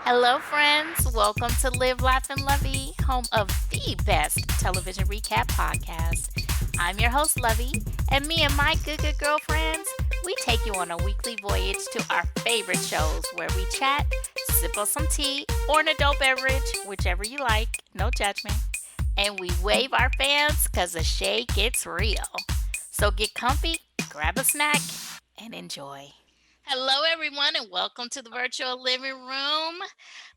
Hello, friends. Welcome to Live, Laugh, and Lovey, home of the best television recap podcast. I'm your host, Lovey, and me and my good girlfriends, we take you on a weekly voyage to our favorite shows where we chat, sip on some tea, or an adult beverage, whichever you like, no judgment, and we wave our fans because the shade gets real. So get comfy, grab a snack, and enjoy. Hello, everyone, and welcome to the virtual living room.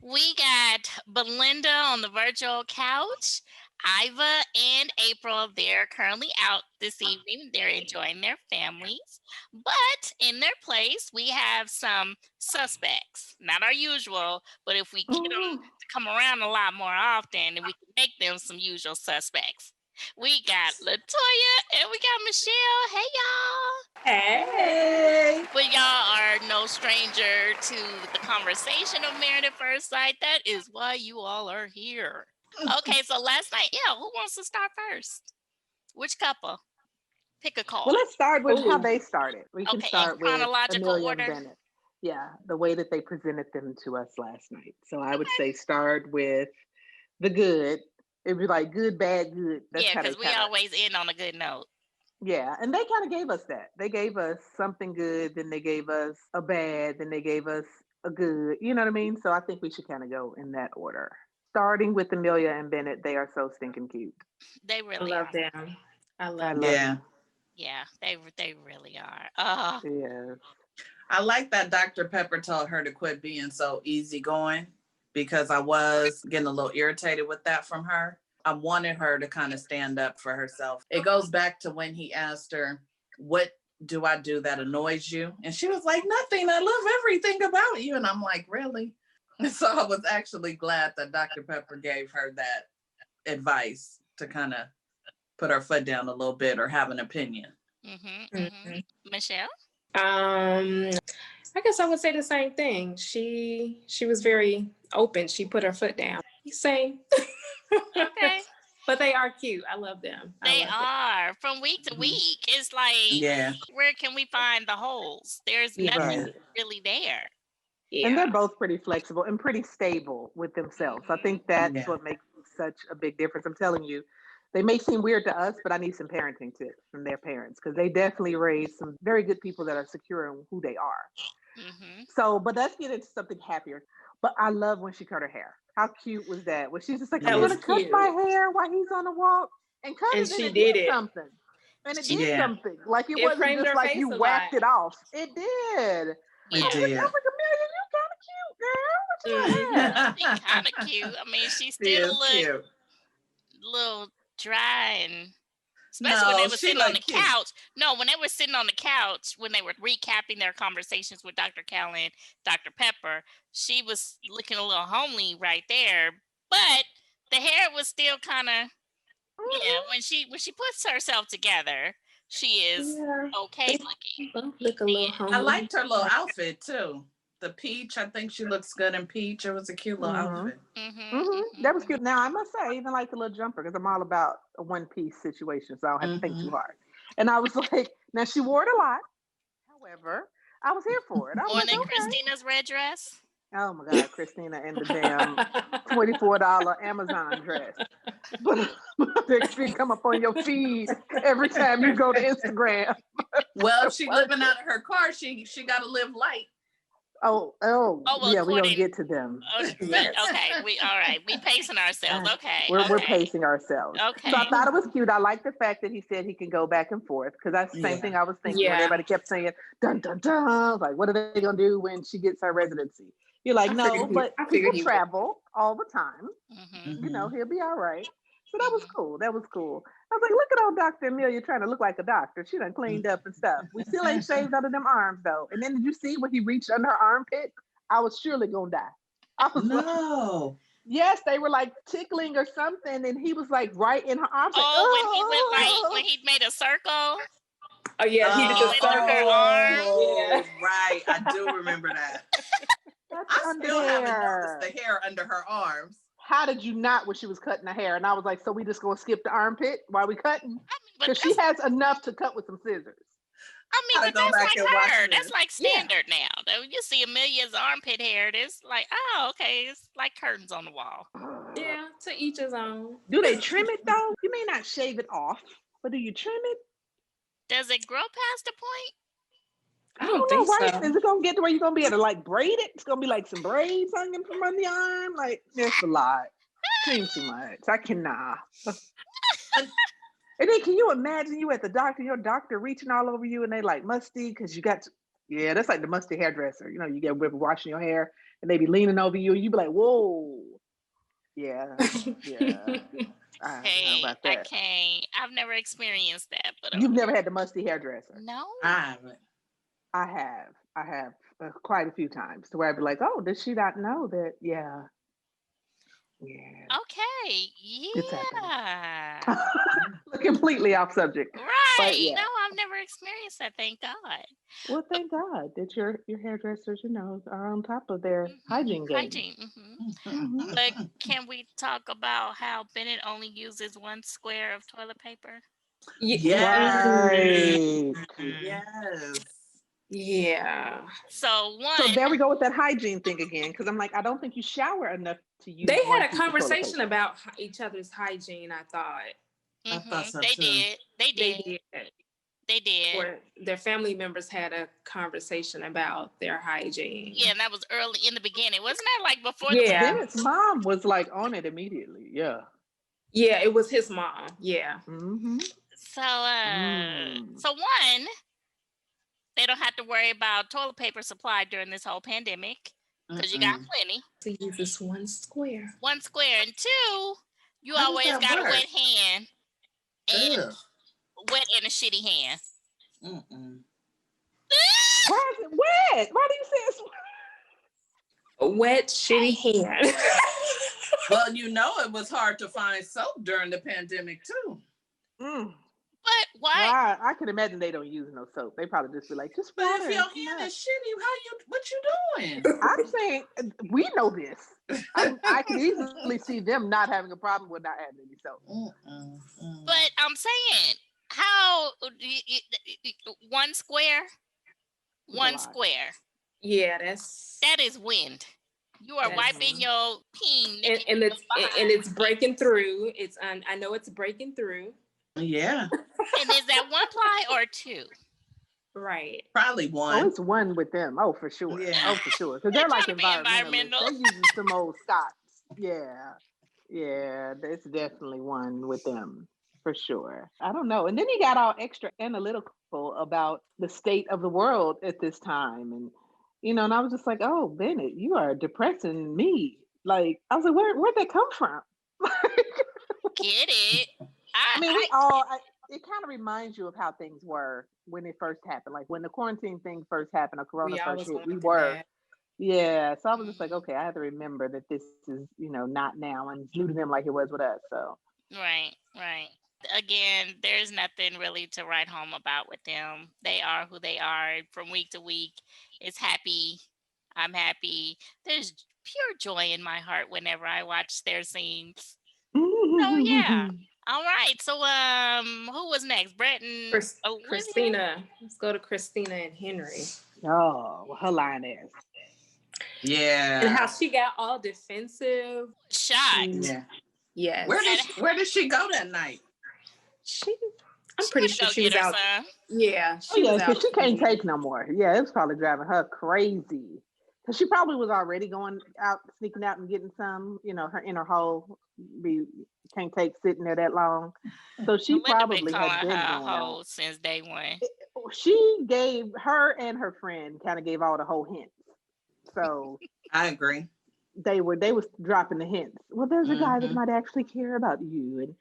We got Belinda on the virtual couch, Iva and April. They're currently out this evening. They're enjoying their families. But in their place, we have some suspects. Not our usual, but if we get them to come around a lot more often, then we can make them some usual suspects. We got Latoya and we got Michelle. Hey, y'all. Hey. But y'all are no stranger to the conversation of Married at First Sight. That is why you all are here. Okay, so last night, who wants to start first? Which couple? Pick a card. Well, let's start with how they started. We can Okay, in start with chronological Amelia order? and Bennett. Yeah, the way that they presented them to us last night. So I would say start with the good. It'd be like good, bad, good. That's Yeah, how they because we kinda, always end on a good note. yeah, and they kind of gave us that. They gave us something good, then they gave us a bad, then they gave us a good. You know what I mean? So I think we should kind of go in that order. Starting with Amelia and Bennett, they are so stinking cute. They I really love are. them. I I love love them. them. Yeah, they really are. Oh, Yes. I like that Dr. Pepper told her to quit being so easygoing because I was getting a little irritated with that from her. I wanted her to kind of stand up for herself. It goes back to when he asked her, "What do I do that annoys you?" And she was like, "Nothing. I love everything about you." And I'm like, "Really?" So I was actually glad that Dr. Pepper gave her that advice to kind of put her foot down a little bit or have an opinion. Michelle? I guess I would say the same thing. She was very open. She put her foot down. Same. Okay. But they are cute. I love them. They I love are. From week to week, it's like, Yeah. where can we find the holes? There's Yeah. nothing Right. really there. Yeah. And they're both pretty flexible and pretty stable with themselves. I think that's Yeah. what makes such a big difference. I'm telling you, they may seem weird to us, but I need some parenting tips from their parents because they definitely raised some very good people that are secure in who they are. Mm-hmm. So, but let's get into something happier. But I love when she cut her hair. How cute was that? When she's just like, That I'm Yeah. was gonna cut cute. my hair while he's on a walk and cut And it, and she it did did it. something. And it did Yeah. something. Like it It wasn't framed just her like face you a whacked lot. it off. It did. Yeah. It did. I was like, Amelia, you kind of cute, girl. What you hair? She kind of cute. I mean, she She still is look cute. little dry, and especially when they No, were she sitting on the look cute. couch. No, when they were sitting on the couch, when they were recapping their conversations with Dr. Cal and Dr. Pepper, she was looking a little homely right there. But the hair was still kind of, yeah. Mhm. When she puts herself together, she is Yeah. okay They looking. both look a little I homely. liked her little outfit too. The peach, I think she looks good in peach. It was a cute little Mhm. outfit. That was cute. Now I must say, I even like the little jumper because I'm all about a one piece situation, so I don't have to think too Mm-hmm. hard. And I was like, now she wore it a lot. However, I was here for it. I was More like, than okay. Christina's red dress. Oh my God, Christina and the damn $24 Amazon dress. But that should come up on your feed every time you go to Instagram. Well, if she living out of her car, she got to live light. Oh, Oh, well, yeah, we're gonna according. get to them. Yes. Okay, all right. We pacing ourselves. Okay, We're okay, pacing ourselves. okay. So I thought it was cute. I like the fact that he said he can go back and forth because that's the same Yeah. thing I was thinking when Yeah. everybody kept saying dun dun dun. I was like, what are they gonna do when she gets her residency? You're like, no, but I people figured he would. travel all the time. Mm-hmm. You know, Mm-hmm. he'll be all right. So that was cool. That was cool. I was like, look at old Dr. Amelia trying to look like a doctor. She done cleaned up and stuff. We still ain't shaved under them arms though. And then did you see when he reached under her armpit? I was surely gonna die. I was like, No. yes, they were like tickling or something, and he was like right in her arms, like, Oh, when he went when oh, he made a circle. Oh yeah, he did He the went under her circle. arm. Yeah. Right. I do remember that. that's I under still haven't noticed there. the hair under her arms. How did you not when she was cutting her hair? And I was like, so we just gonna skip the armpit while we cutting? I mean, but Because she has enough to cut with some scissors. I mean, Gotta but go that's back like and watch her. this. That's like Yeah. standard now. Though you see Amelia's armpit hair, it's like, oh, okay, it's like curtains on the wall. Yeah, to each his own. Do they trim it though? You may not shave it off, but do you trim it? Does it grow past a point? I I don't don't know, think right? so. Is it gonna get to where you're gonna be able to like braid it? It's gonna be like some braids hanging from under the arm. Like that's a lot. Seems too much. I cannot. And then can you imagine you at the doctor, your doctor reaching all over you and they like musty because you got yeah, that's like the musty hairdresser. You know, you get with washing your hair and they be leaning over you and you be like, whoa. Yeah. Yeah. I don't know Hey, about I that. can't. I've never experienced that, but You've never had the musty hairdresser. no. I haven't. I have quite a few times to where I'd be like, oh, did she not know that? Yeah. Yeah. Okay. It's happened. Yeah. Completely off subject. But Right. yeah. No, I've never experienced that. Thank God. Well, thank God that your hairdressers, are on top of their hygiene game. Hygiene. Mhm. But can we talk about how Bennett only uses one square of toilet paper? Yes. Right. Yes. Yeah. So So one, there we go with that hygiene thing again. Because I'm like, I don't think you shower enough to use. They one had a piece of toilet conversation paper. about each other's hygiene, I thought. I thought so they too. did. They They did. did. They did. Or their family members had a conversation about their hygiene. Yeah, and that was early in the beginning. Wasn't that like before Yeah. Bennett's mom was like on it immediately. Yeah. Yeah, it was his mom. Yeah. Mm-hmm. So so one, they don't have to worry about toilet paper supply during this whole pandemic because you got plenty. To use this one square. One square. And two, you How does always that got a work? wet hand and Ugh. wet and a shitty hand. Mm-mm. Why is it wet? Why do you say it's A wet, shitty hand. Well, it was hard to find soap during the pandemic too. But why? Well, I can imagine they don't use no soap. They probably just be like, just But water. if your and hand nuts. is shitty, what you doing? I'm saying we know this. I can easily see them not having a problem with not having any soap. But I'm saying, how one square? One square. Yeah, that is wind. You are wiping your peen, and it's breaking through. I know it's breaking through. Yeah. And is that one ply or two? Right. Probably one. Oh, it's one with them. Oh, for sure. Yeah. Oh, for sure. Because they're like trying to be environmentalists. environmental. They're using some old Scots. Yeah. Yeah, it's definitely one with them. For sure. I don't know. And then he got all extra analytical about the state of the world at this time. And, and I was just like, oh, Bennett, you are depressing me. Like, I was like, where'd that come from? Get it? I mean, it kind of reminds you of how things were when it first happened. Like when the quarantine thing first happened or Corona first hit, we were. Yeah. So I was just like, okay, I have to remember that this is, not now and new to them like it was with us. So. Right. Again, there's nothing really to write home about with them. They are who they are from week to week. It's happy. I'm happy. There's pure joy in my heart whenever I watch their scenes. Oh yeah. All right. So who was next? Brett and Christina. Let's go to Christina and Henry. Oh, well, her line is. Yeah. And how she got all defensive. Shocked. Yeah. Yes. Where did she go that night? I'm pretty sure she was out. Yeah. She was out. She can't take no more. Yeah, it was probably driving her crazy. Because she probably was already going out, sneaking out and getting some, her inner hole. Can't take sitting there that long. So she probably had been her going hole out. since day one. She gave her and her friend kind of gave all the whole hints. So I agree. They was dropping the hints. Well, there's a guy that might actually care about you, and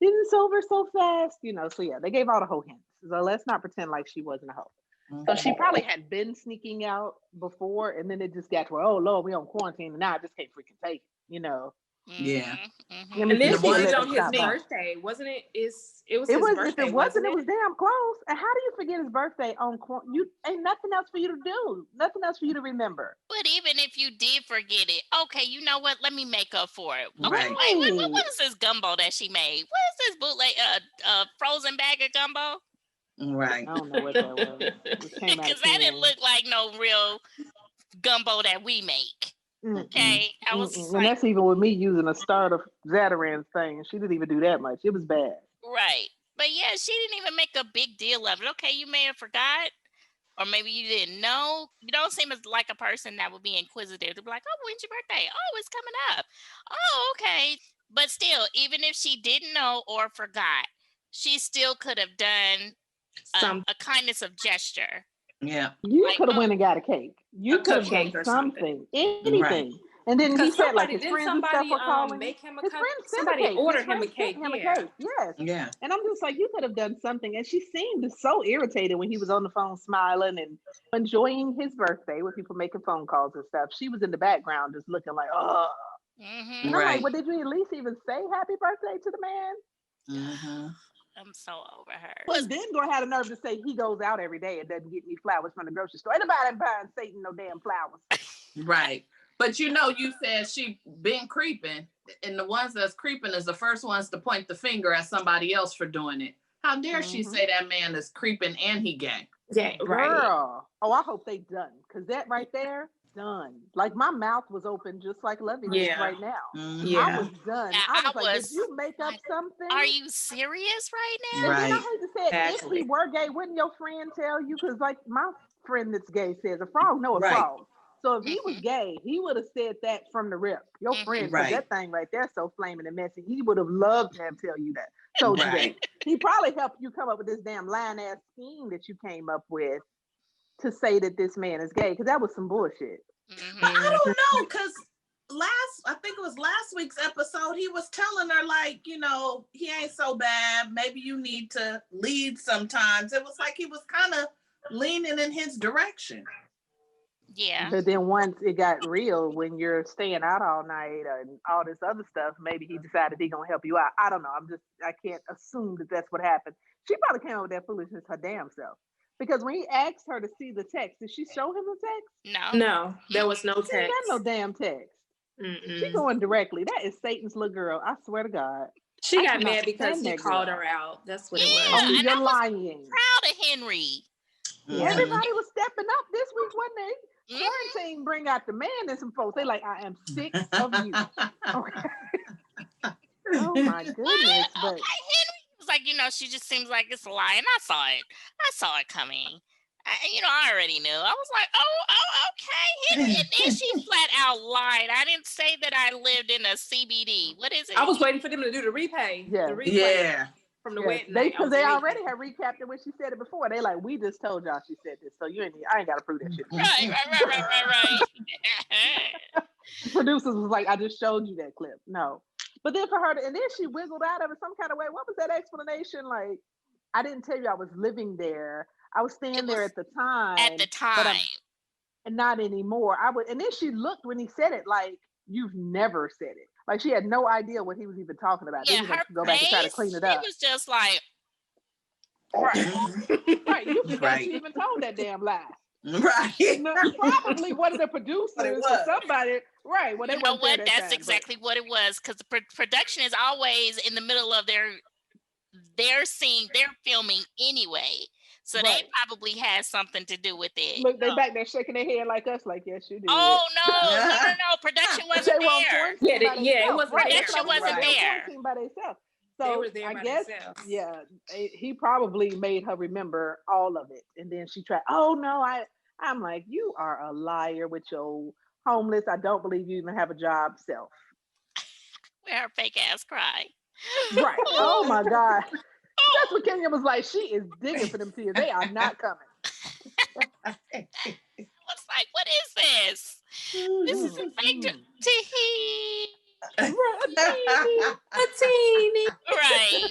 it's over so fast. So yeah, they gave all the whole hints. So let's not pretend like she wasn't a hoe. So she probably had been sneaking out before, and then it just got to where, oh Lord, we on quarantine, and now I just can't freaking take it. Yeah. And then she did it on his birthday, wasn't it? It was his birthday. If it wasn't, it was damn close. And how do you forget his birthday on you? Ain't nothing else for you to do. Nothing else for you to remember. But even if you did forget it, okay, you know what? Let me make up for it. Right. Wait, what is this gumbo that she made? What is this bootleg frozen bag of gumbo? Right. I don't know what that was. It came out Because of that didn't can. look like no real gumbo that we make. Mm-mm. Okay, I was just And like, that's even with me using a starter Zatarain's thing. She didn't even do that much. It was bad. right. But yeah, she didn't even make a big deal of it. Okay, you may have forgot, or maybe you didn't know. You don't seem as like a person that would be inquisitive to be like, oh, when's your birthday? Oh, it's coming up. Oh, okay. But still, even if she didn't know or forgot, she still could have done a kindness of gesture. Yeah. You Like, could have oh, went and got a cake. You A could have done cupcake or something, something. anything. Right. And then he Because said like somebody his didn't friends and stuff somebody were calling. make him a His cup. friends sent a Somebody cake. ordered His him a friends sent cake. him a Yeah. cake. Yes. Yeah. And I'm just like, you could have done something. And she seemed so irritated when he was on the phone smiling and enjoying his birthday with people making phone calls and stuff. She was in the background just looking like, oh. mm-hmm. And I'm like, Right. well, did you at least even say happy birthday to the man? Mm-hmm. I'm so over her. Was then gonna have the nerve to say he goes out every day and doesn't get me flowers from the grocery store. Ain't nobody buying Satan no damn flowers. Right. But you said she been creeping, and the ones that's creeping is the first ones to point the finger at somebody else for doing it. How dare she say that man is creeping and he gay? Yeah, right. Girl. Oh, I hope they done. Cause that right there, done. Like my mouth was open just like Lovey is Yeah. right now. Mhm. Yeah. I was done. Yeah, I was I like, was did you make up like, something? are you serious right now? And then I Right. hate to say it, if Exactly. he were gay, wouldn't your friend tell you? Because like my friend that's gay says a frog know a Right. frog. So if he was gay, he would have said that from the rip. Your friend, because Right. that thing right there so flaming and messy. He would have loved to have tell you that. Told you that. Right. He probably helped you come up with this damn lying ass scheme that you came up with to say that this man is gay, because that was some bullshit. But I don't know, because I think it was last week's episode, he was telling her, like, he ain't so bad. Maybe you need to lead sometimes. It was like he was kind of leaning in his direction. Yeah. But then once it got real, when you're staying out all night and all this other stuff, maybe he decided he gonna help you out. I don't know. I can't assume that that's what happened. She probably came up with that foolishness her damn self. Because when he asked her to see the text, did she show him the text? No. No, there was no She ain't text. got no damn text. She Mm-mm. going directly. That is Satan's little girl. I swear to God. She I got cannot mad because stand he that called girl. her out. That's what it Yeah, was. Oh, and I you're was lying. proud of Henry. Yeah. Everybody was stepping up this week, wasn't they? Mhm. Quarantine bring out the man and some folks. They like, I am sick of you. Okay. Oh my goodness. What? But Okay, Henry was like, she just seems like it's a lie, and I saw it. I saw it coming. I already knew. I was like, oh, okay. And then she flat out lied. I didn't say that I lived in a CBD. What is it? I was waiting for them to do the repay. Yeah. The replay Yeah. from the yes, wedding night. I because was they waiting. already had recapped it when she said it before. They like, we just told y'all she said this, so I ain't gotta prove that shit. Right. Producers was like, I just showed you that clip. No. But then for her and then she wiggled out of it some kind of way. What was that explanation? Like, I didn't tell you I was living there. I was staying there at the time. At the time. And not anymore. And then she looked when he said it like, you've never said it. Like she had no idea what he was even talking about. Yeah, Then her go back and try to face, clean it up. It was just like, Right. You forgot Right. she even told that damn lie. Right. No, probably one of the producers or somebody. Right. Well, they you know weren't there what? that That's time, exactly what it was. Because the production is always in the middle of their scene. They're filming anyway. So Right. they probably had something to do with it. Look, they back there shaking their head like us, like, yes, you did. Oh, no. Production wasn't They were on there. quarantine by Yeah, it themselves, wasn't right? there. That's what I was Production saying. wasn't They were there. quarantined by themselves. They So were there I by guess, themselves. yeah, he probably made her remember all of it. And then she tried, oh, no, I'm like, you are a liar with your homeless. I don't believe you even have a job self. Where her fake ass cry. Right. Oh, my God. That's what Kenya was like. She is digging for them tears. They are not coming. I was like, what is this? This is a fake tee. A teeny. Right.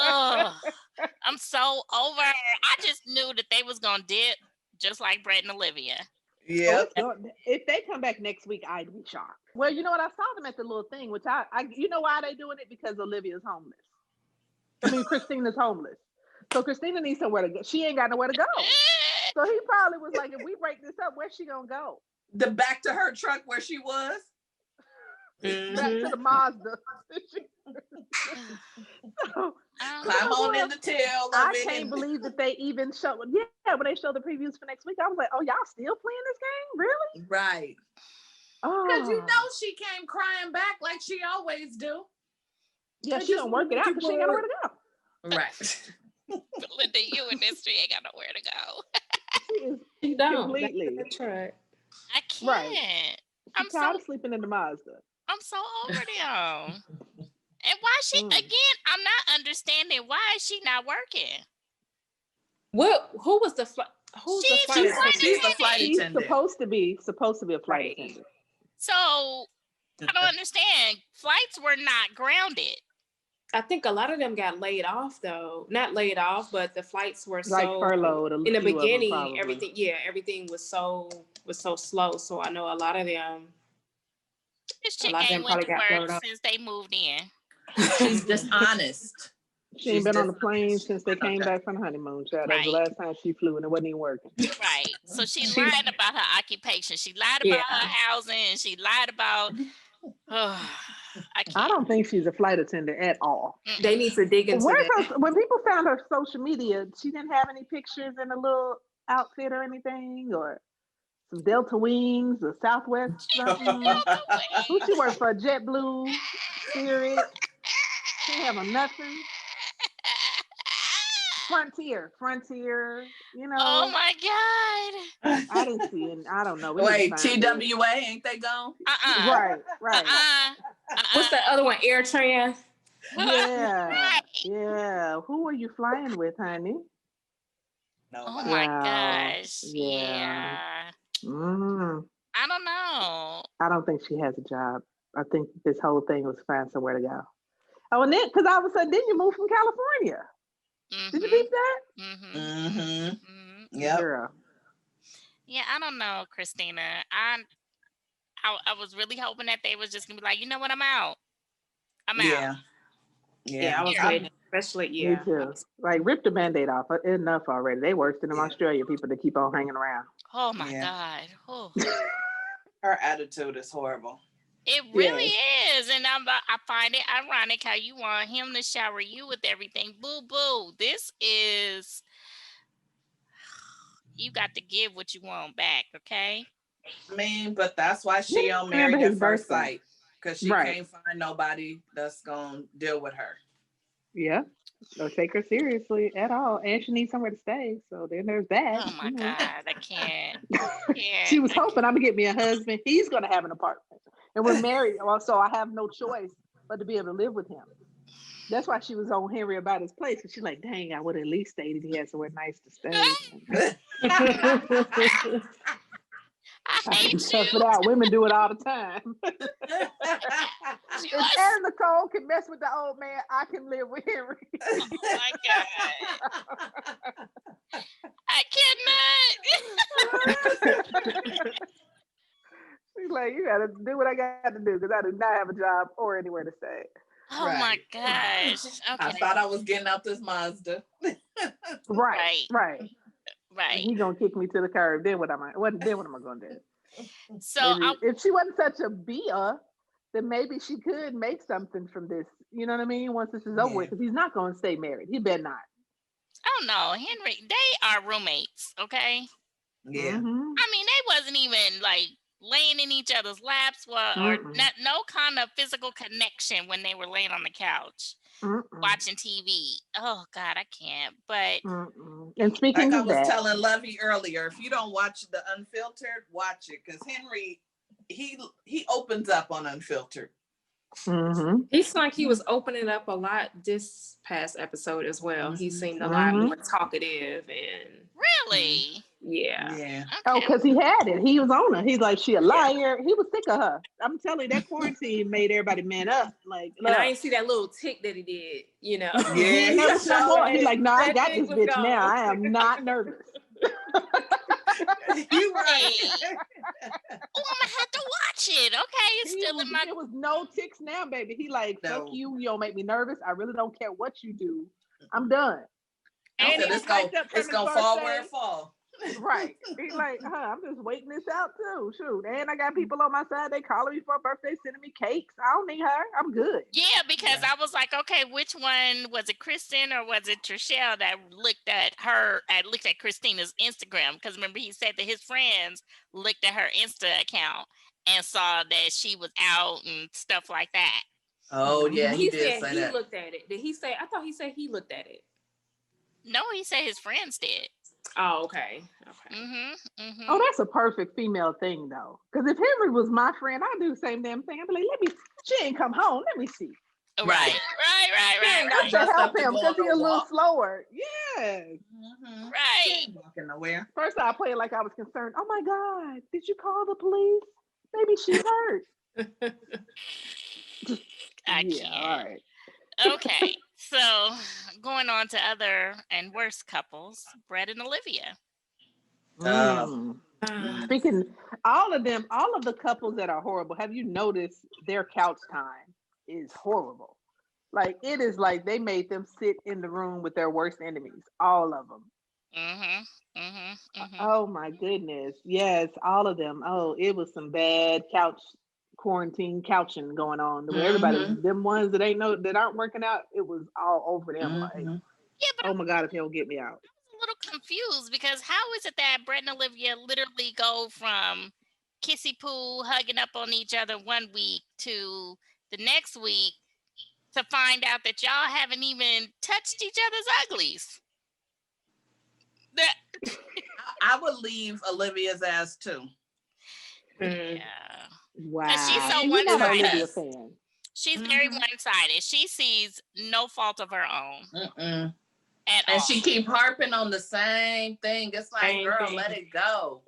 Oh, I'm so over her. I just knew that they was gonna dip just like Brett and Olivia. Yeah. If they come back next week, I'd be shocked. Well, you know what? I saw them at the little thing, which I you know why they doing it? Because Olivia's homeless. I mean, Christina's homeless. So Christina needs somewhere to go. She ain't got nowhere to go. So he probably was like, if we break this up, where's she gonna go? The back to her truck where she was. back to the Mazda. So, Climb on in the tail of I it. can't believe that they even showed. Yeah, when they showed the previews for next week, I was like, "Oh, y'all still playing this game? Really?" Right. Because you know she came crying back like she always do. Yeah, she don't work it out because she ain't got nowhere to go. Right. Linda, you in this tree ain't got nowhere to go. She don't. completely. That's right. I can't. Right. I'm She's tired of sleeping in the Mazda. I'm so over them. And why she again? I'm not understanding why is she not working. Who was the who's the flight attendant? She's the flight She's attendant. supposed to be a flight attendant. So I don't understand. Flights were not grounded. I think a lot of them got laid off though. Not laid off, but the flights were Like furloughed. In the beginning, everything was so slow. So I know a lot of them. This chick ain't went to work since they moved in. She's dishonest. She ain't been on the plane since they came back from the honeymoon. Child. That was the last time she flew and it wasn't even working. Right. So she lied about her occupation. She lied about her housing. She lied about. I don't think she's a flight attendant at all. They need to dig into that. When people found her social media, she didn't have any pictures in a little outfit or anything, or some Delta Wings or Southwest something. Who she worked for? JetBlue, Spirit. She didn't have on nothing. Frontier, you know. Oh my God. I didn't see it. I don't know. Wait, TWA, ain't they gone? Right. What's the other one? Air Trans? Yeah. Who are you flying with, honey? Oh my gosh. Yeah. I don't know. I don't think she has a job. I think this whole thing was find somewhere to go. Oh, and then, because all of a sudden, then you moved from California. Did you beat that? Yeah. Girl. Yeah, I don't know, Christina. I was really hoping that they was just gonna be like, you know what, I'm out. Yeah, I was waiting, especially Me too. Like, rip the Band-Aid off. Enough already. They worse than them Australia people that keep on hanging around. Oh my God. Oh. Her attitude is horrible. It really is. And I find it ironic how you want him to shower you with everything. Boo boo. This is, you got to give what you want back, okay? I mean, but that's why she don't marry at first sight. Because she can't find nobody that's going to deal with her. Yeah. Don't take her seriously at all. And she needs somewhere to stay. So then there's that. Oh my God. I can't. She was hoping I'm going to get me a husband. He's going to have an apartment. And we're married. So I have no choice but to be able to live with him. That's why she was on Henry about his place. And she's like, dang, I would at least stayed if he had somewhere nice to stay. I hate tough it out. Women do it all the time. If Aaron Nicole can mess with the old man, I can live with Henry. Oh my God. I cannot. She's like, you gotta do what I got to do because I do not have a job or anywhere to stay. Oh my gosh. Okay. I thought I was getting out this Mazda. Right. He gonna kick me to the curb. Then what am I gonna do? So if she wasn't such a Bia, then maybe she could make something from this. You know what I mean? Once this is over with, because he's not gonna stay married. He better not. I don't know, Henry. They are roommates, okay? Yeah. I mean, they wasn't even like laying in each other's laps, or no kind of physical connection when they were laying on the couch watching TV. Oh God, I can't. But and speaking like of I was that, telling Lovey earlier, if you don't watch the Unfiltered, watch it because Henry, he opens up on Unfiltered. He's like he was opening up a lot this past episode as well. He seemed a lot more talkative and really. Yeah. Okay. Oh, because he had it. He was on her. He's like, she a liar. He was sick of her. I'm telling you, that quarantine made everybody man up. Like, and I ain't see that little tick that he did, you know. Yeah, he's like, no, I got this bitch now. I am not nervous. You right. Oh, I'm gonna have to watch it. Okay, it's still in my. There was no ticks now, baby. He like, fuck you. You don't make me nervous. I really don't care what you do. I'm done. And it's gonna fall where it fall. Right. He's like, I'm just waiting this out too. Shoot. And I got people on my side. They calling me for a birthday, sending me cakes. I don't need her. I'm good. Yeah, because I was like, okay, which one was it, Kristen or was it Trishelle that looked at Christina's Instagram? Because remember, he said that his friends looked at her Insta account and saw that she was out and stuff like that. Oh yeah, he did said say he that. looked at it. Did he say? I thought he said he looked at it. No, he said his friends did. Oh, okay. Oh, that's a perfect female thing, though. Because if Henry was my friend, I'd do the same damn thing. I'd be like, she ain't come home. Let me see. Right. To help him because he's a little slower. Yeah. Right. Walking nowhere. First, I played like I was concerned. Oh my God, did you call the police? Maybe she's hurt. I Yeah, can't. all right. Okay, so going on to other and worse couples, Brett and Olivia. Speaking, all of the couples that are horrible, have you noticed their couch time is horrible? Like, it is like they made them sit in the room with their worst enemies, all of them. Oh my goodness. Yes, all of them. Oh, it was some bad quarantine couching going on. Everybody, them ones that aren't working out, it was all over them. Like, yeah, but oh my God, if he'll get me out. I'm a little confused because how is it that Brett and Olivia literally go from kissy poo, hugging up on each other one week to the next week to find out that y'all haven't even touched each other's uglies? I would leave Olivia's ass too. Yeah. Wow. She's so one-sided. She's very one-sided. She sees no fault of her own. And she keep harping on the same thing. It's like, girl, let it go.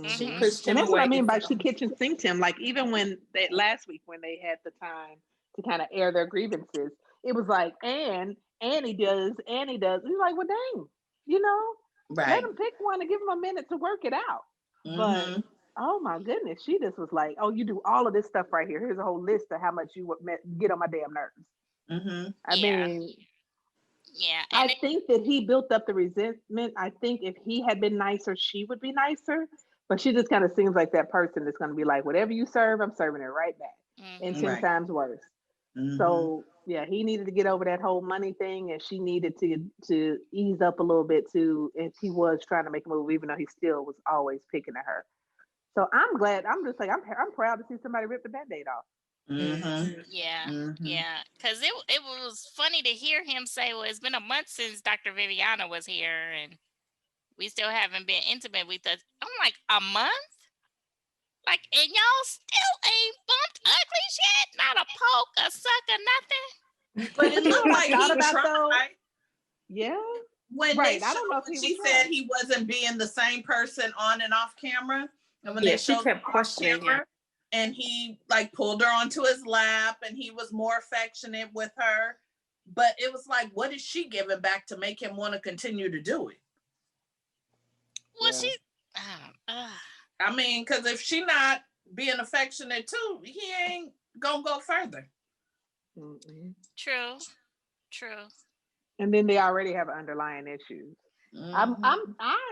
She pushed him, and that's what I mean by she kitchen sinked him. Like, even when last week when they had the time to kind of air their grievances, it was like, Annie does. He's like, well, dang, let him pick one and give him a minute to work it out. But oh my goodness, she just was like, oh, you do all of this stuff right here. Here's a whole list of how much you would get on my damn nerves. I mean, yeah. I think that he built up the resentment. I think if he had been nicer, she would be nicer. But she just kind of seems like that person that's going to be like, whatever you serve, I'm serving it right back. And 10 times worse. So yeah, he needed to get over that whole money thing, and she needed to ease up a little bit too. And he was trying to make a move, even though he still was always picking at her. So I'm glad. I'm just like, I'm proud to see somebody rip the Band-Aid off. Yeah. Because it was funny to hear him say, well, it's been a month since Dr. Viviana was here, and we still haven't been intimate with us. I'm like, a month? Like, and y'all still ain't bumped ugly yet? Not a poke, a suck, or nothing? But it looked like he tried. Yeah. When I don't know if she said he wasn't being the same person on and off camera. And when she kept questioning him. And he like pulled her onto his lap and he was more affectionate with her. But it was like, what is she giving back to make him want to continue to do it? Well, I mean, because if she not being affectionate too, he ain't gonna go further. True. And then they already have underlying issues. I'm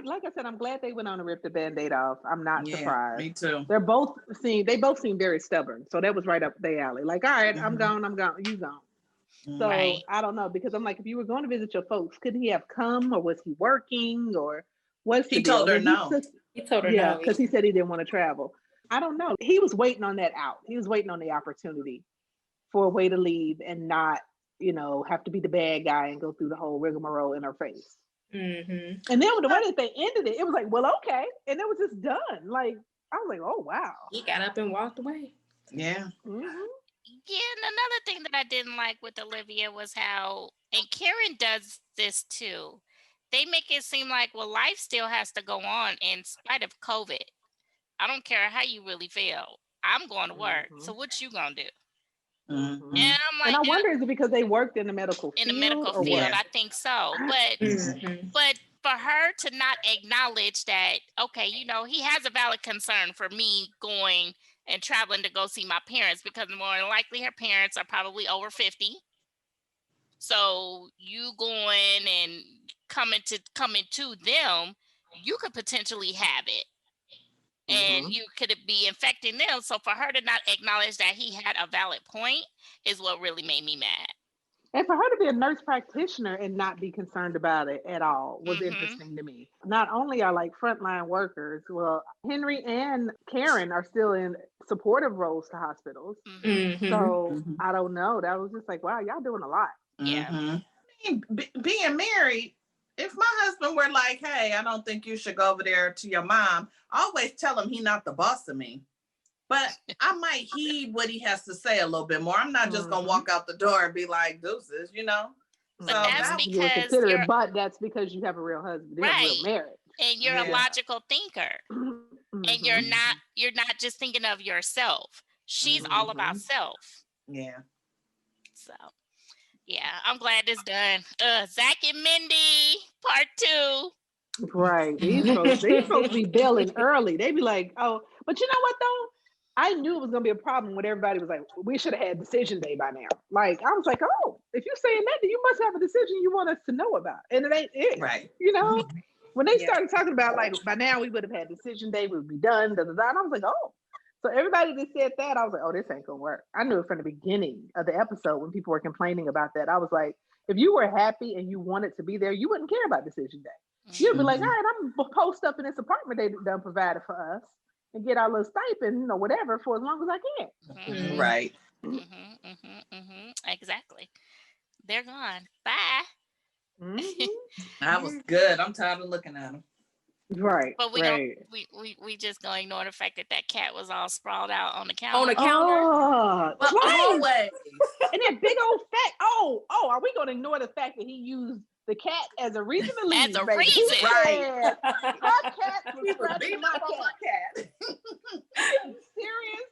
like I said, I'm glad they went on to rip the Band-Aid off. I'm not surprised. Me too. They both seem very stubborn. So that was right up their alley. Like, all right, I'm gone, you gone. So I don't know, because I'm like, if you were going to visit your folks, could he have come, or was he working, or what's the deal? Told her no. He told her no. no. Because he said he didn't want to travel. I don't know. He was waiting on that out. He was waiting on the opportunity for a way to leave and not, have to be the bad guy and go through the whole rigmarole in her face. And then the way that they ended it was like, well, okay. And it was just done. Like, I was like, oh, wow. He got up and walked away. Yeah. Yeah, and another thing that I didn't like with Olivia was how, and Karen does this too, they make it seem like, well, life still has to go on in spite of COVID. I don't care how you really feel. I'm going to work. So what you gonna do? And I'm like, and I wonder, is it because they worked in the medical field? In the medical field, I think so. But for her to not acknowledge that, okay, he has a valid concern for me going and traveling to go see my parents, because more than likely her parents are probably over 50. So you going and coming to them, you could potentially have it. And you could be infecting them. So for her to not acknowledge that he had a valid point is what really made me mad. And for her to be a nurse practitioner and not be concerned about it at all was interesting to me. Not only are like frontline workers, well, Henry and Karen are still in supportive roles to hospitals. So I don't know. That was just like, wow, y'all doing a lot. Yeah. Being married, if my husband were like, hey, I don't think you should go over there to your mom, I always tell him he's not the boss of me. But I might heed what he has to say a little bit more. I'm not just gonna walk out the door and be like, deuces, you know. But that's because but that's because you have a real husband, right? A real marriage, and you're a logical thinker, and you're not just thinking of yourself. She's all about self. Yeah. So, yeah, I'm glad it's done. Zach and Mindy, part 2. Right. These folks to be bailing early. They be like, oh, but you know what though? I knew it was gonna be a problem when everybody was like, we should have had decision day by now. Like, I was like, oh, if you're saying that, then you must have a decision you want us to know about. And it ain't it. Right. You know? When they started talking about like by now we would have had decision day, we would be done, and I was like, oh. So everybody that said that, I was like, oh, this ain't gonna work. I knew it from the beginning of the episode when people were complaining about that. I was like, if you were happy and you wanted to be there, you wouldn't care about decision day. You'd be like, all right, I'm gonna post up in this apartment they done provided for us and get our little stipend, you know, whatever, for as long as I can. Right. Exactly. They're gone. Bye. That was good. I'm tired of looking at them. Right. But we just gonna ignore the fact that cat was all sprawled out on the counter. Always. And that big old fat. Are we gonna ignore the fact that he used the cat as a reason to leave? As a reason. Right. My cat was scratching my cat. Are you serious?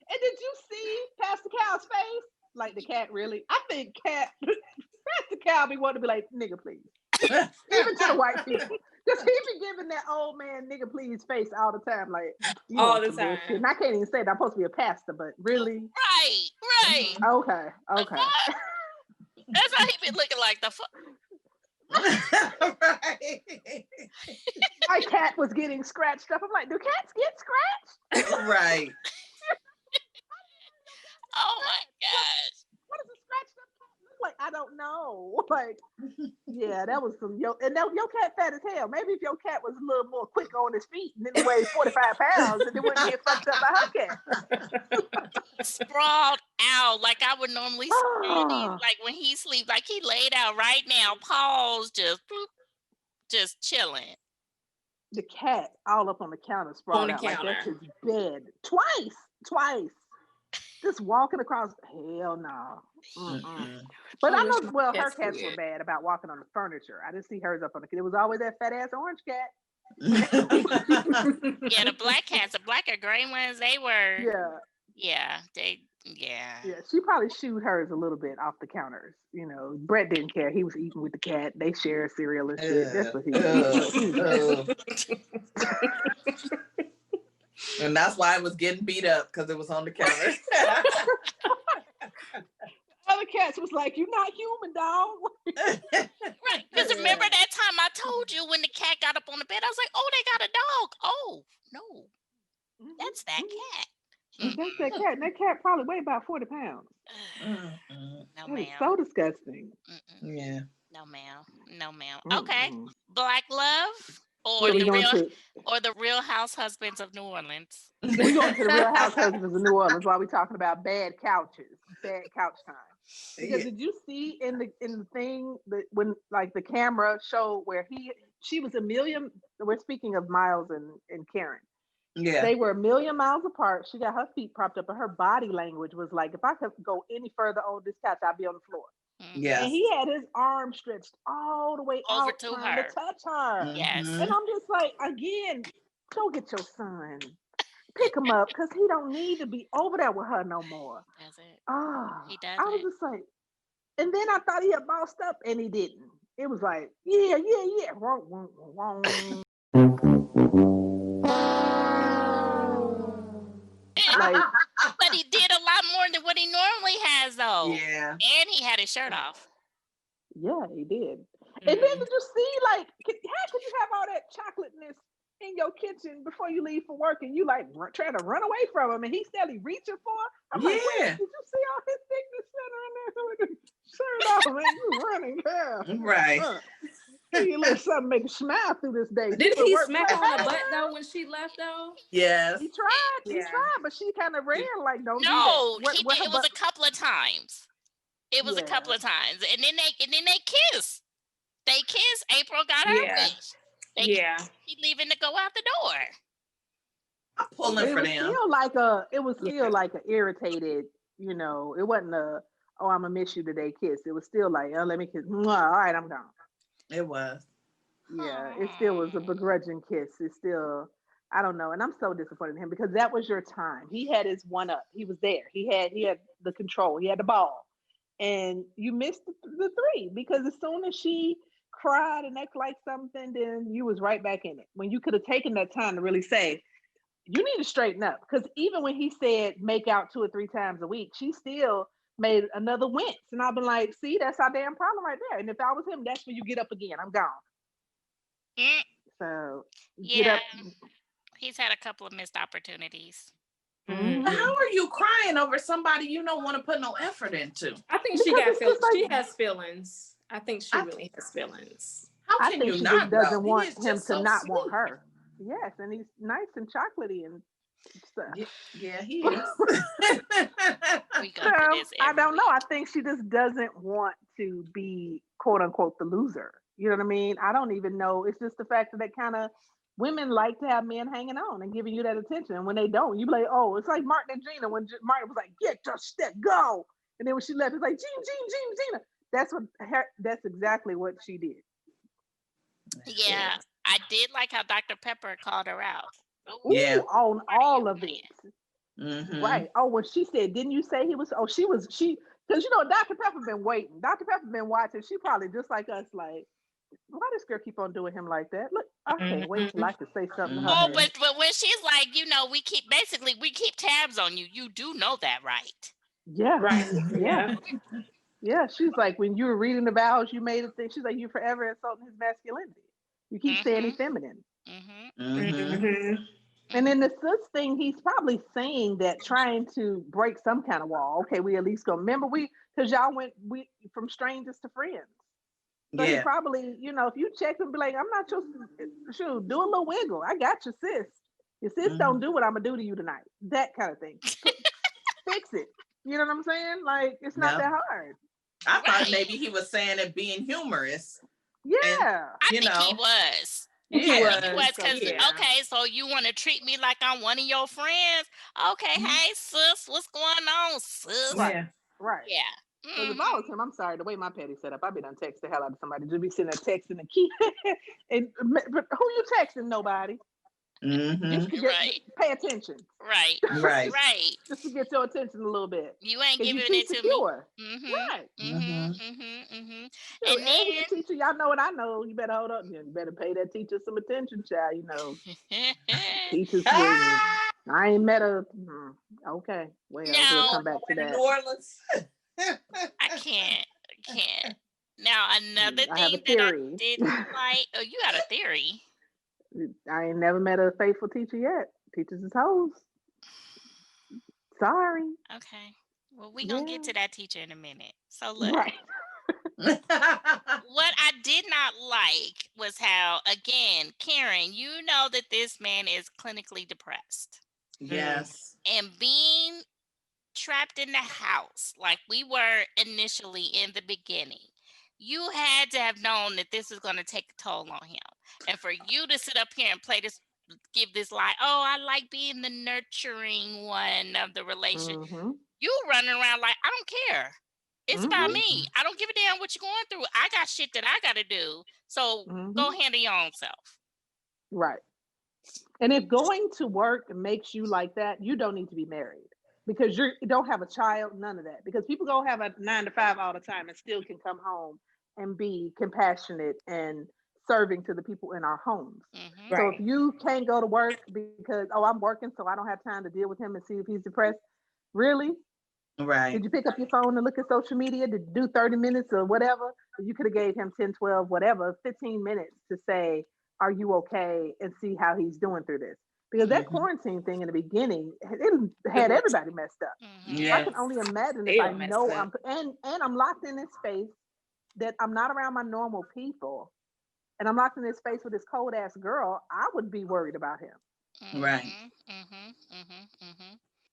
And did you see Pastor Cal's face? Like the cat really? I think Pastor Cal be wanting to be like, nigga, please. Even to the white people. Just he be giving that old man nigga please face all the time, like all the time. And I can't even say that I'm supposed to be a pastor, but really? Right. Okay. That's how he been looking like the fuck. Right. My cat was getting scratched up. I'm like, do cats get scratched? Right. Oh my gosh. What does a scratched up cat look like? I don't know. Like, yeah, that was some your cat fat as hell. Maybe if your cat was a little more quick on his feet and then weighed 45 pounds, and it wouldn't get fucked up by her cat. Sprawled out like I would normally see. Like when he sleeps, like he laid out right now, paws just chilling. The cat all up on the counter, sprawled out like that's his bed. Twice. Just walking across, hell no. But I know, well, her cats were bad about walking on the furniture. I didn't see hers up on the, it was always that fat ass orange cat. Yeah, the black cats, the black or gray ones, they were. Yeah, she probably shooed hers a little bit off the counters. You know, Brett didn't care. He was eating with the cat. They shared cereal and shit. That's what he was. And that's why it was getting beat up, because it was on the counter. Other cats was like, "You're not human, dog." Right, because remember that time I told you when the cat got up on the bed, I was like, "Oh, they got a dog." Oh no, that's that cat. That's that cat. And that cat probably weighed about 40 pounds. No, ma'am. So disgusting. Yeah. No, ma'am. Okay, Black Love. Or the Real House Husbands of New Orleans. We're going to the Real House Husbands of New Orleans while we're talking about bad couch time. Because did you see in the thing that when like the camera showed where she was a million? We're speaking of Miles and Karen. Yeah, they were a million miles apart. She got her feet propped up, and her body language was like, if I could go any further on this couch, I'd be on the floor. Yeah, and he had his arm stretched all the way over out to her to touch her. Yes, and I'm just like, again, go get your son, pick him up, because he don't need to be over there with her no more. That's it. He does. I was just like, and then I thought he had bossed up, and he didn't. It was like, yeah. Like, but he did a lot more than what he normally has, though. Yeah. And he had his shirt off. Yeah, he did. And then did you see, like, how could you have all that chocolateness attention before you leave for work, and you like trying to run away from him, and he's steadily reaching for her. I'm like, wait, did you see all his thickness center in there with the shirt off, man? You running, girl. Right. You let something make you smile through this day. Did he smack her on the butt though when she left though? Yes. He tried, but she kind of ran like, don't do that. No, he did. It was a couple of times. It was a couple of times, and then they kissed. They kissed. April got her wish. He leaving to go out the door. I'm pulling for them. It was still like a irritated, you know. It wasn't a I'm gonna miss you today kiss. It was still like, oh, let me kiss. All right, I'm gone. It was. Yeah, it still was a begrudging kiss. It's still, I don't know, and I'm so disappointed in him because that was your time. He had his one up. He was there. He had the control. He had the ball, and you missed the three because as soon as she cried and acted like something, then you was right back in it. When you could have taken that time to really say, you need to straighten up. Because even when he said make out 2 or 3 times a week, she still made another wince. And I've been like, see, that's our damn problem right there. And if I was him, that's when you get up again. I'm gone. So get up. He's had a couple of missed opportunities. Mm-hmm. How are you crying over somebody you don't want to put no effort into? I think she got feelings. She has feelings. I think she really has feelings. How can you not? She doesn't want him to not want her. Yes, and he's nice and chocolatey and stuff. Yeah, he is. I don't know. I think she just doesn't want to be quote unquote the loser. You know what I mean? I don't even know. It's just the fact that kind of women like to have men hanging on and giving you that attention. And when they don't, you be like, oh, it's like Martin and Gina when Martin was like, get your step, go. And then when she left, it's like, Gina. That's exactly what she did. Yeah, I did like how Dr. Pepper called her out. Ooh, on all of it. Mm-hmm. Right. Oh, when she said, didn't you say he was? Oh, because you know, Dr. Pepper been waiting. Dr. Pepper been watching. She probably just like us, like, why does girl keep on doing him like that? Look, I can't wait till I can say something to her. Oh, but when she's like, you know, we keep tabs on you. You do know that, right? Yeah. Right. Yeah. Yeah. She's like, when you were reading the vows you made a thing, she's like, you forever insulting his masculinity. You keep saying he's feminine. And then the sis thing, he's probably saying that trying to break some kind of wall. Okay, we at least go. Remember, because y'all went from strangers to friends. So he probably, you know, if you check him, be like, I'm not your shoot, do a little wiggle. I got your sis. Your sis don't do what I'm gonna do to you tonight. That kind of thing. Fix it. You know what I'm saying? Like, it's not that hard. I thought maybe he was saying it being humorous. Yeah. And, I think he was. He was because okay, so you want to treat me like I'm one of your friends? Okay, hey sis, what's going on, sis? Right. Yeah. Because if I was him, I'm sorry, the way my petty set up, I'd be done text the hell out of somebody. Just be sitting there texting the key. And who you texting? Nobody. Just to pay attention. Right. Just to get your attention a little bit. You ain't giving it to me. Right. And then teacher, y'all know what I know. You better hold up. You better pay that teacher some attention, child. You know, teachers. I ain't met a. Okay, well, we'll come back to that. New Orleans. I can't. Now another thing that I didn't like. Oh, you got a theory. I ain't never met a faithful teacher yet. Teachers is hoes. Sorry. Okay. Well, we're going to get to that teacher in a minute. So look. Right. What I did not like was how, again, Karen, you know that this man is clinically depressed. Yes. And being trapped in the house like we were initially in the beginning, you had to have known that this was going to take a toll on him. And for you to sit up here and give this lie, oh, I like being the nurturing one of the relationship. You running around like, I don't care. It's about me. I don't give a damn what you're going through. I got shit that I got to do. So go handle your own self. Right. And if going to work makes you like that, you don't need to be married because you don't have a child, none of that. Because people go have a 9 to 5 all the time and still can come home and be compassionate and serving to the people in our homes. So if you can't go to work because, I'm working, so I don't have time to deal with him and see if he's depressed. Really? Right. Did you pick up your phone and look at social media? Did you do 30 minutes or whatever? You could have gave him 10, 12, whatever, 15 minutes to say, are you okay, and see how he's doing through this. Because that quarantine thing in the beginning, it had everybody messed up. So I Yeah. can only imagine if They I were messed know up. and I'm locked in this space that I'm not around my normal people, and I'm locked in this space with this cold ass girl, I would be worried about him. Right.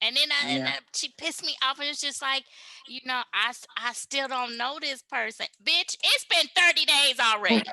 And then Yeah. she pissed me off. And it's just like, I still don't know this person. Bitch, it's been 30 days already.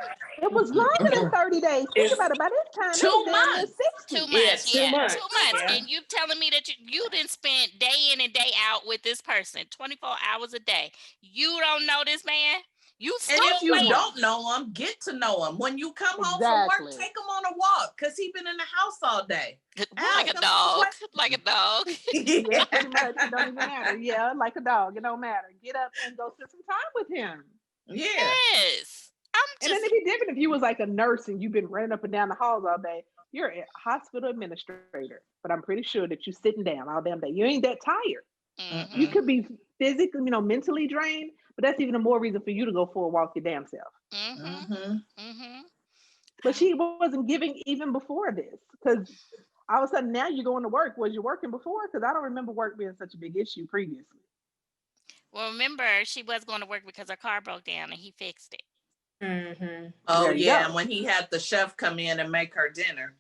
It was longer than 30 days. Think about it. By this time, it 2 was damn near months. 60. 2 Yeah, months, 2 yeah. months. 2 months. Yeah. And you telling me that you didn't spend day in and day out with this person, 24 hours a day. You don't know this man? You And still if you waiting. don't know him, get to know him. When you come home from work, Exactly. take him on a walk because he's been in the house all day. Like a Ask him dog. questions. Like a dog. Yeah, pretty much. It don't even matter. Yeah, like a dog. It don't matter. Get up and go spend some time with him. Yeah. Yes. I'm And then just it'd be different if you was like a nurse and you've been running up and down the halls all day. You're a hospital administrator, but I'm pretty sure that you're sitting down all damn day. You ain't that tired. You Mm-mm. could be physically, mentally drained, but that's even a more reason for you to go for a walk your damn self. But she wasn't giving even before this, because all of a sudden now you're going to work. Was you working before? Because I don't remember work being such a big issue previously. Well, remember, she was going to work because her car broke down and he fixed it. Oh, There you yeah. go. And when he had the chef come in and make her dinner.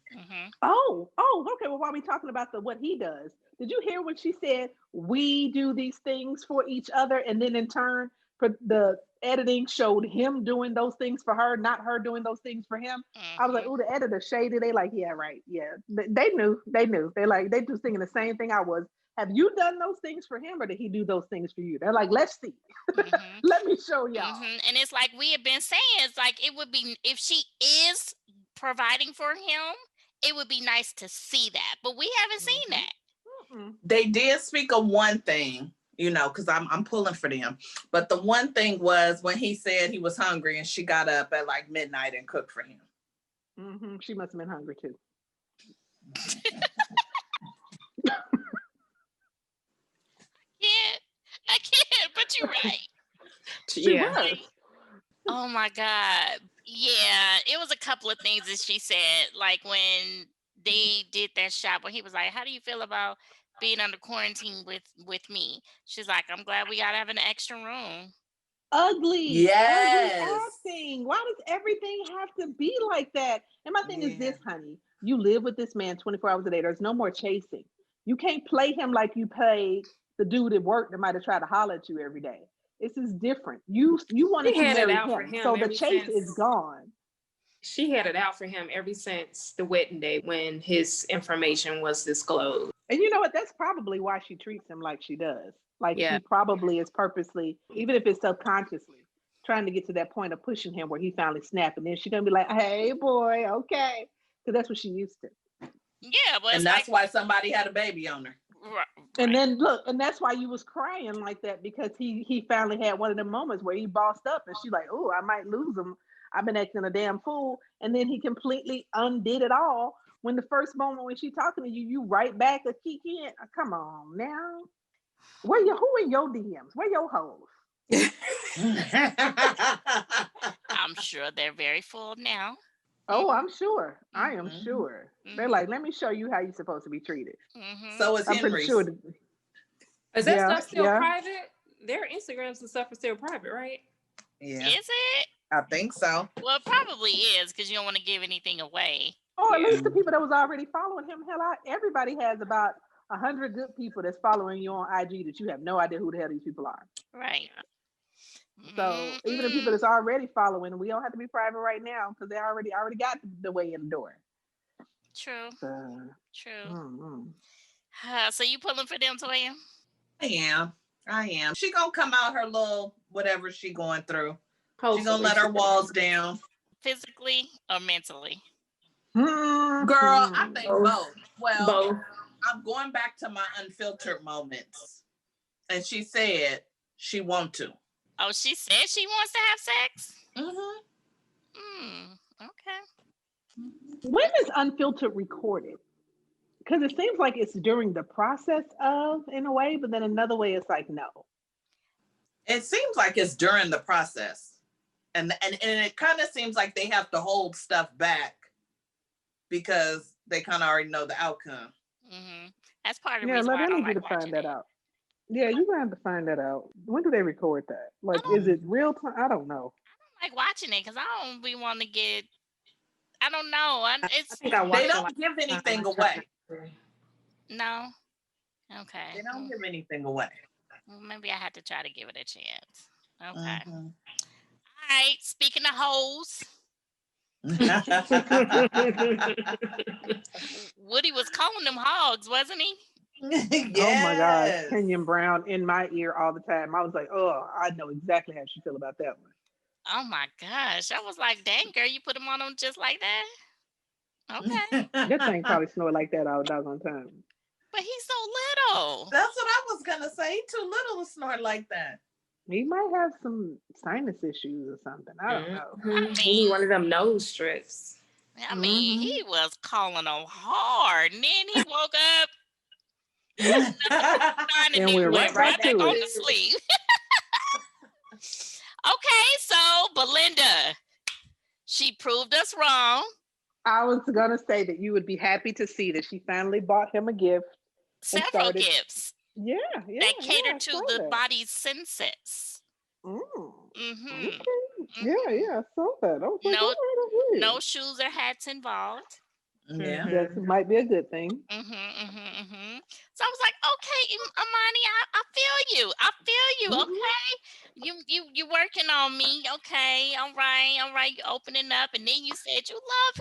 Oh, okay. Well, while we talking about what he does, did you hear what she said? We do these things for each other, and then in turn, for the editing showed him doing those things for her, not her doing those things for him. I was like, oh, the editor shaded. They like, yeah, right, yeah. They knew. They like they do thinking the same thing I was. Have you done those things for him, or did he do those things for you? They're like, let's see. Let me show y'all. And it's like we have been saying, it's like it would be, if she is providing for him, it would be nice to see that, but we haven't seen that. They did speak of one thing, because I'm pulling for them. But the one thing was when he said he was hungry and she got up at like midnight and cooked for him. She must have been hungry too. I can't, but you're right. She was. Oh my God. Yeah, it was a couple of things that she said, like when they did that shot where he was like, how do you feel about being under quarantine with me? She's like, I'm glad we gotta have an extra room. Ugly. Yes. Ugly acting. Why does everything have to be like that? And my thing is this, honey. You live with this man 24 hours a day. There's no more chasing. You can't play him like you played the dude at work that might have tried to holler at you every day. This is different. You wanted to marry him, so the chase is gone. She had it out for him ever since the wedding day when his information was disclosed. And you know what? That's probably why she treats him like she does. Like she probably is purposely, even if it's subconsciously, trying to get to that point of pushing him where he finally snapped. And then she's going to be like, hey, boy, okay. Because that's what she used to. Yeah, but and that's why somebody had a baby on her. Right. And then look, and that's why you was crying like that, because he finally had one of the moments where he bossed up and she's like, oh, I might lose him. I've been acting a damn fool. And then he completely undid it all. When the first moment when she talking to you, you right back a kick in. Come on now. Who in your DMs? Where your hoes? I'm sure they're very full now. Oh, I'm sure. I am sure. They're like, let me show you how you're supposed to be treated. So is I'm pretty Henry's. sure. Is that stuff still private? Their Instagrams and stuff are still private, right? Yeah. Is it? I think so. Well, it probably is, because you don't want to give anything away. Or at least the people that was already following him. Hell, everybody has about 100 good people that's following you on IG that you have no idea who the hell these people are. Right. So even the people that's already following, we don't have to be private right now because they already got the way in the door. True. True. So you pulling for them, Toya? I am. She gonna come out her little whatever she going through. She gonna let her walls down. Physically or mentally? Girl, I think both. Well, both. I'm going back to my unfiltered moments. And she said she want to. Oh, she said she wants to have sex? Okay. When is unfiltered recorded? Because it seems like it's during the process of, in a way, but then another way it's like, no. It seems like it's during the process. And it kind of seems like they have to hold stuff back because they kind of already know the outcome. That's part of the Yeah, reason why I I don't need you like to find watching that it. out. Yeah, you're gonna have to find that out. When do they record that? Like, is it real time? I don't know. I don't like watching it because I don't be want to get. I don't know. I It's think I They watched it don't like give anything away. no. Okay. They don't give anything away. Well, maybe I had to try to give it a chance. Okay. Mhm. All right. Speaking of hoes, Woody was calling them hogs, wasn't he? Oh my God, Yes. Kenyon Brown in my ear all the time. I was like, oh, I know exactly how she feel about that one. Oh my gosh. I was like, dang, girl, you put him on them just like that? Okay. That thing probably snore like that all doggone time. But he's so little. That's what I was gonna say. He too little to snort like that. He might have some sinus issues or something. I don't know. He need one of them nose strips. I mean, he was calling them hard. And then he woke up and And then we're went right right back back to on it. to sleep. Okay, so Belinda, she proved us wrong. I was gonna say that you would be happy to see that she finally bought him a gift. Several started- gifts Yeah, that cater I to saw the that. body's senses. Okay. Yeah, I saw that. I was like, No- all right, No shoes or hats involved. Yeah. that might be a good thing. So I was like, okay, Amani, I feel you. I feel you. Okay, you working on me. Okay, all right. You opening up, and then you said you love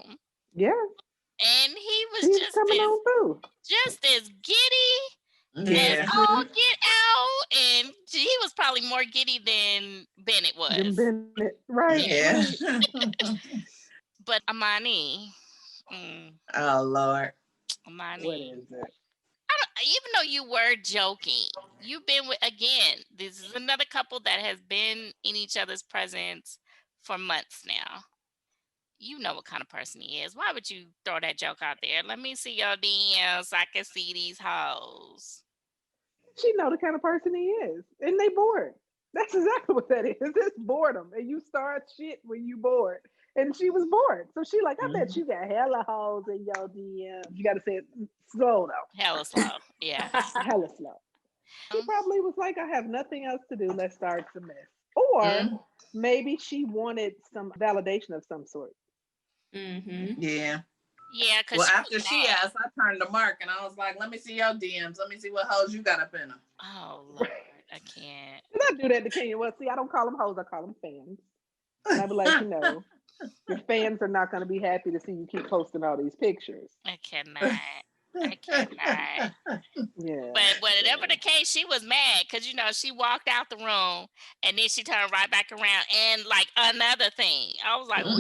him, Yeah, and he was she's coming on through. just as giddy Yeah. as all get out, and he was probably more giddy than Bennett was. Bennett, right? Yeah. But Amani, Oh Lord. Amani. What is it? Even though you were joking, you've been with, again, this is another couple that has been in each other's presence for months now. You know what kind of person he is. Why would you throw that joke out there? Let me see your DMs so I can see these hoes. She know the kind of person he is, and they bored. That's exactly what that is. It's boredom, and you start shit when you bored. And she was bored, so she like, I bet you got hella hoes in your DMs. You got to say it slow though. Hella slow. Yeah. Hella slow. She probably was like, I have nothing else to do. Let's start some mess. Or maybe she wanted some validation of some sort. Yeah. Yeah, because Well, after she asked, I turned to Mark and I was like, let me see your DMs. Let me see what hoes you got up in them. Oh, Lord, I can't. And I do that to Kenya. Well, see, I don't call them hoes, I call them fans. And I be like, you know, your fans are not going to be happy to see you keep posting all these pictures. I cannot. Yeah. But whatever the case, she was mad because, you know, she walked out the room and then she turned right back around and like another thing. I was like, oh,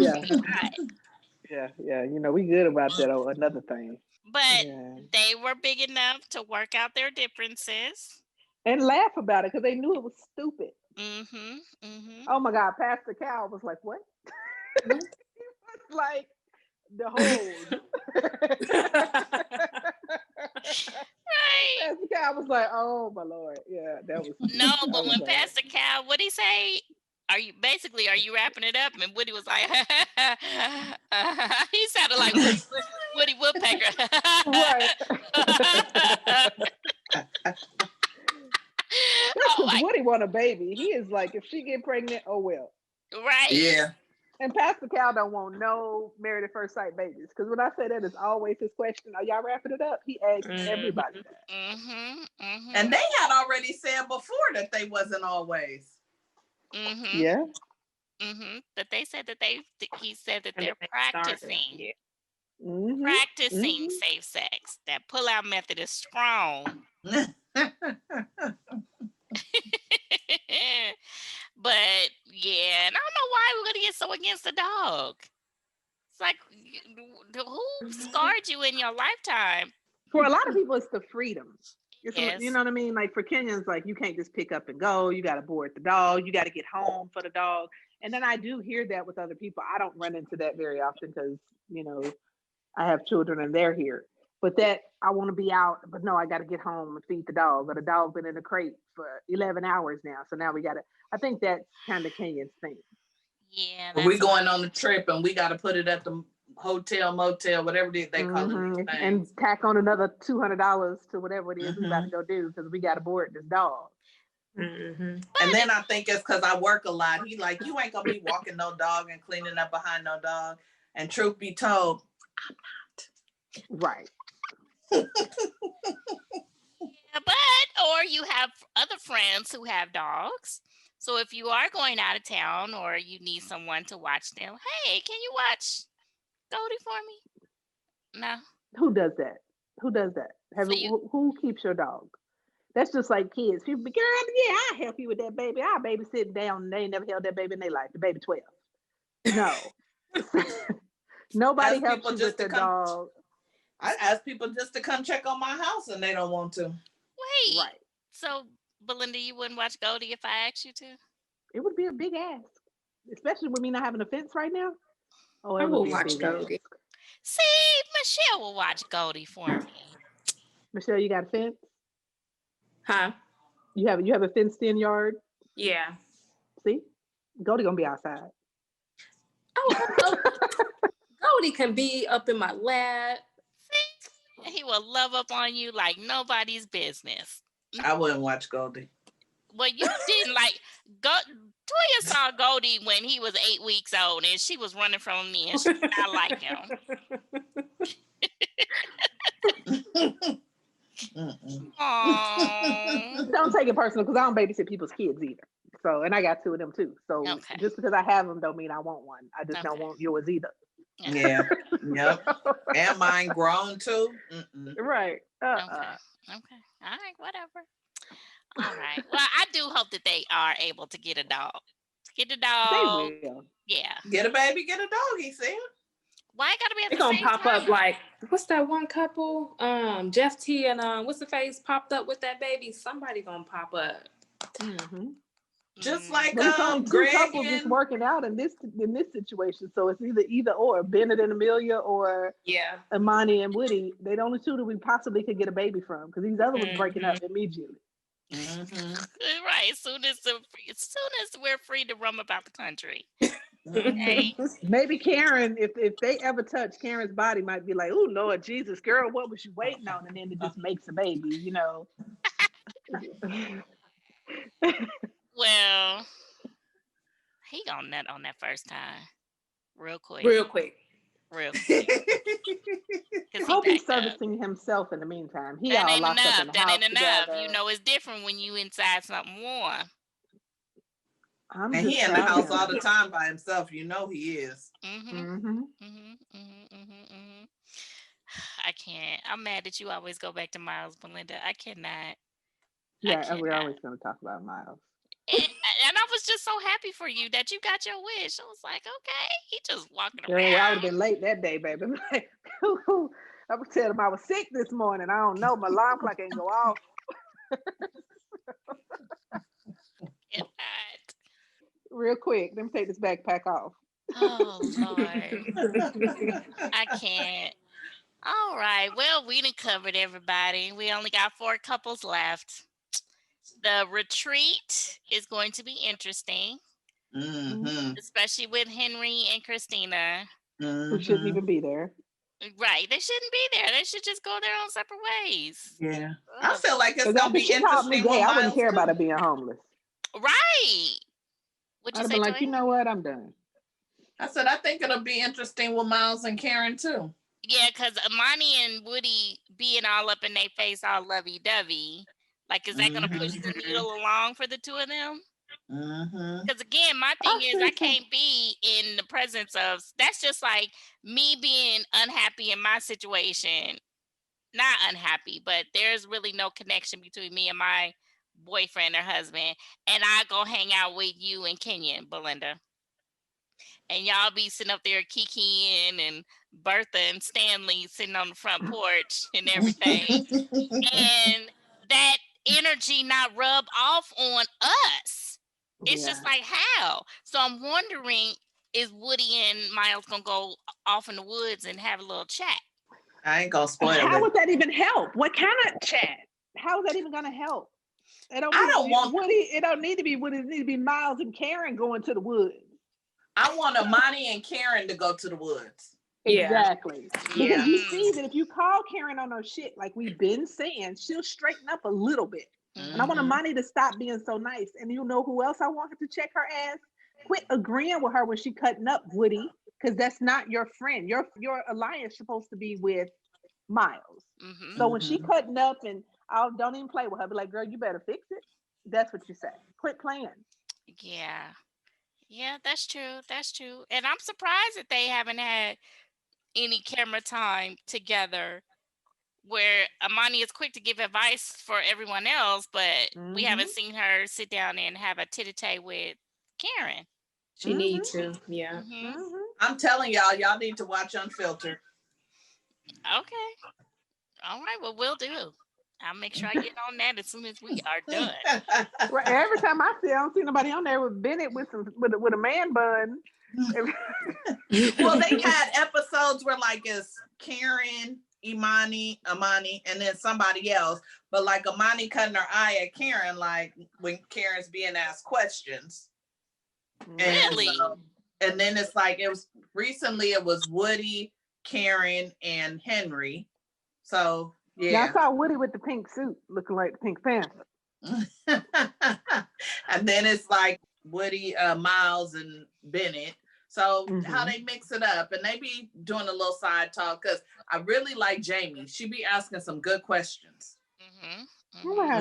yeah. You know, we good about that. Oh, another thing. But they were big enough to work out their differences. And laugh about it because they knew it was stupid. Oh my God, Pastor Cal was like, what? He was like, the whole. Right. Pastor Cal was like, oh my Lord. Yeah, that was. No, but when Pastor Cal, what'd he say? Are you wrapping it up? And Woody was like, he sounded like Woody Woodpecker. Right. Because Woody want a baby. He is like, if she get pregnant, oh well. Right. Yeah. And Pastor Cal don't want no married at first sight babies. Because when I say that, it's always his question, are y'all wrapping it up? He asks everybody that. And they had already said before that they wasn't always. Yeah. But they said that he said that they're practicing. Mm-hmm. Practicing safe sex. That pull-out method is strong. But yeah, and I don't know why we're gonna get so against the dog. It's like, who scarred you in your lifetime? For a lot of people, it's the freedom. Yes. You know what I mean? Like for Kenyans, like you can't just pick up and go. You got to board the dog. You got to get home for the dog. And then I do hear that with other people. I don't run into that very often because, you know, I have children and they're here. But that I want to be out, but no, I got to get home and feed the dog. But the dog been in the crate for 11 hours now. So now we got to, I think that's kind of Kenyan's thing. Yeah. We're going on the trip and we got to put it at the hotel, motel, whatever they call it. And tack on another $200 to whatever it is we about to go do because we got to board this dog. And then I think it's because I work a lot. He like, you ain't gonna be walking no dog and cleaning up behind no dog. And truth be told, I'm not. Right. Or you have other friends who have dogs. So if you are going out of town or you need someone to watch them, hey, can you watch Goldie for me? No. Who does that? Who keeps your dog? That's just like kids. People be, girl, yeah, I'll help you with that baby. I'll babysit down. They never held that baby in their life. The baby 12. No. Nobody helps you with the dog. I ask people just to come check on my house and they don't want to. Wait. Right. So, Belinda, you wouldn't watch Goldie if I asked you to? It would be a big ask. Especially with me not having a fence right now. Oh, I will watch Goldie. See, Michelle will watch Goldie for me. Michelle, you got a fence? Huh? You have a fenced-in yard? Yeah. See? Goldie gonna be outside. Oh, Goldie can be up in my lap. See? He will love up on you like nobody's business. I wouldn't watch Goldie. Well, you didn't like Toya saw Goldie when he was 8 weeks old and she was running from me and she did not like him. Don't take it personal because I don't babysit people's kids either. So, and I got 2 of them too. So just because I have them don't mean I want one. I just don't want yours either. Yeah. Yep. And mine grown too. Right. Okay. All right. Whatever. All right. Well, I do hope that they are able to get a dog. Get a dog. They will. Yeah. Get a baby, get a dog, he said. Why it gotta be at They're the gonna same pop time? up like, what's that one couple? Jeff T and what's the face popped up with that baby? Somebody gonna pop up. Just like it's only 2 Greg couples just working out in this situation. So it's either or Bennett and Amelia or Imani and Woody. They're the only 2 that we possibly could get a baby from because these other ones breaking up immediately. Right. As soon as we're free to roam about the country. Okay. Maybe Karen, if they ever touch Karen's body, might be like, "Oh Lord Jesus, girl, what was you waiting on?" And then it just makes a baby, you know. Well, he gonna nut on that first time, real quick. I hope he's servicing himself in the meantime. He all locked up in the house together. You know, it's different when you inside something more. And he in the house all the time by himself. You know he is. I can't. I'm mad that you always go back to Miles, Belinda. I cannot. Yeah, we're always going to talk about Miles. And I was just so happy for you that you got your wish. I was like, okay, he just walking around. Well, I would have been late that day, baby. I was telling him I was sick this morning. I don't know. My alarm clock ain't go off. Real quick, let me take this backpack off. Oh, Lord. I can't. All right. Well, we done covered everybody. We only got 4 couples left. The retreat is going to be interesting, especially with Henry and Christina. Who shouldn't even be there. Right. They shouldn't be there. They should just go their own separate ways. Yeah. I feel like it's going to be interesting. I wouldn't care about her being homeless. Right. I'd have been like, you know what? I'm done. I said, I think it'll be interesting with Miles and Karen too. Yeah, because Imani and Woody being all up in their face, all lovey-dovey. Like, is that going to push the needle along for the 2 of them? Because again, my thing is I can't be in the presence of, that's just like me being unhappy in my situation. Not unhappy, but there's really no connection between me and my boyfriend or husband. And I go hang out with you and Kenyon, Belinda. And y'all be sitting up there kikiing and Bertha and Stanley sitting on the front porch and everything. And that energy not rub off on us. It's just like, how? So I'm wondering, is Woody and Miles going to go off in the woods and have a little chat? I ain't going to spoil it. How would that even help? What kind of chat? How is that even going to help? It don't need to be Woody. It needs to be Miles and Karen going to the woods. I want Imani and Karen to go to the woods. Exactly. Yeah. Because you see that if you call Karen on her shit, like we've been saying, she'll straighten up a little bit. And I want Imani to stop being so nice. And you know who else I want her to check her ass? Quit agreeing with her when she cutting up, Woody, because that's not your friend. Your alliance supposed to be with Miles. So when she cutting up and don't even play with her, be like, girl, you better fix it. That's what you say. Quit playing. Yeah. Yeah, that's true. That's true. And I'm surprised that they haven't had any camera time together where Amani is quick to give advice for everyone else, but we haven't seen her sit down and have a tete-a-tete with Karen. She needs to. Yeah. I'm telling y'all need to watch Unfiltered. Okay. All right. Well, we'll do. I'll make sure I get on that as soon as we are done. Right. Every time I don't see nobody on there with Bennett with a man bun. Well, they had episodes where like it's Karen, Amani, and then somebody else. But like Amani cutting her eye at Karen, like when Karen's being asked questions. Really? And then it's like it was Woody, Karen, and Henry. So yeah. I saw Woody with the pink suit looking like the Pink Panther. And then it's like Woody, Miles, and Bennett. So how they mix it up, and they be doing a little side talk because I really like Jamie. She be asking some good questions.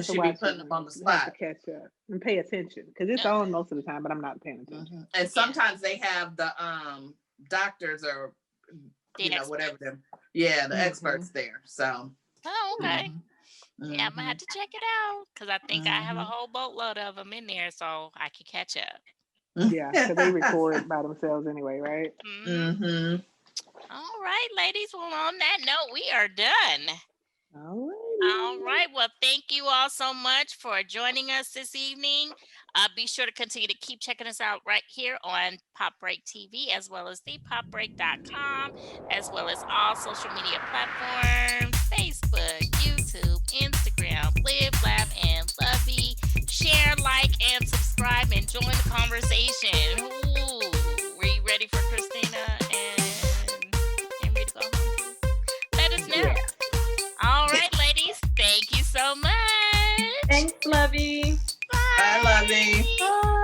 She be putting them on the spot. Have to catch up and pay attention because it's on most of the time, but I'm not paying attention. And sometimes they have the doctors or whatever them. Yeah, the experts there. So. Oh, okay. Yeah, I'm gonna have to check it out because I think I have a whole boatload of them in there, so I can catch up. Yeah, because they record by themselves anyway, right? All right, ladies. Well, on that note, we are done. All right. Well, thank you all so much for joining us this evening. Be sure to continue to keep checking us out right here on Pop Break TV, as well as thepopbreak.com, as well as all social media platforms, Facebook, YouTube, Instagram, Live, Laugh, and Lovey. Share, like, and subscribe, and join the conversation. Ooh, were you ready for Christina and Henry to go home? Let us know. Yeah. All right, ladies. Thank you so much. Thanks, Lovey. Bye. Bye, Lovey. Bye.